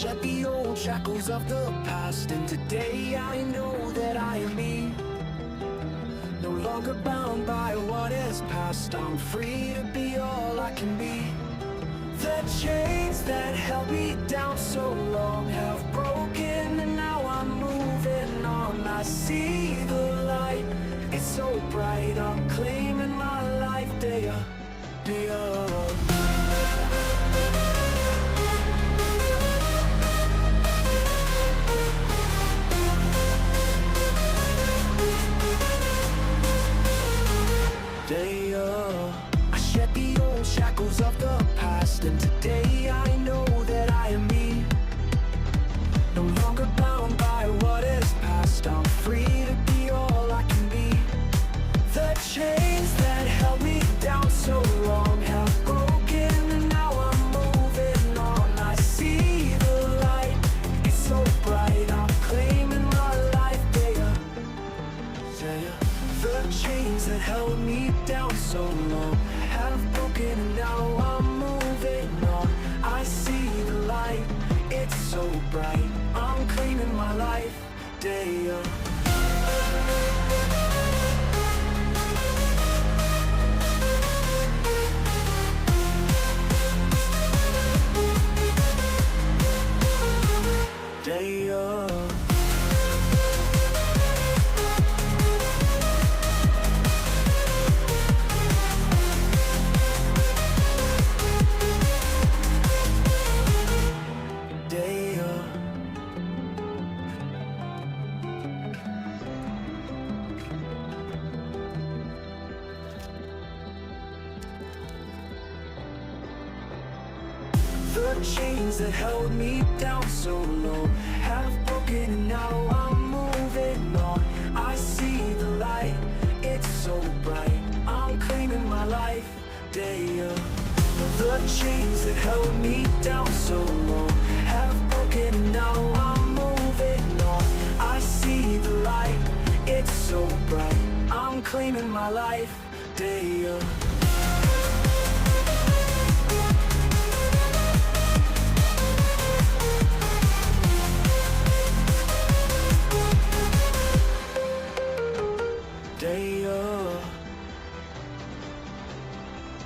shed the old shackles of the past, and today I know that I am me. No longer bound by what is past, I'm free to be all I can be. The chains that held me down so long have broken, and now I'm moving on. I see the light, it's so bright, I'm claiming my life day up, day up. I shed the old shackles of the past, and today I know that I am me. No longer bound by what is past, I'm free to be all I can be. The chains that held me down so long have broken, and now I'm moving on. I see the light, it's so bright, I'm claiming my life day up, day up. The chains that held me down so long have broken, and now I'm moving on. I see the light, it's so bright, I'm claiming my life day up. Day up. The chains that held me down so long have broken, and now I'm moving on. I see the light, it's so bright, I'm claiming my life day up. The chains that held me down so long have broken, and now I'm moving on. I see the light, it's so bright, I'm claiming my life day up.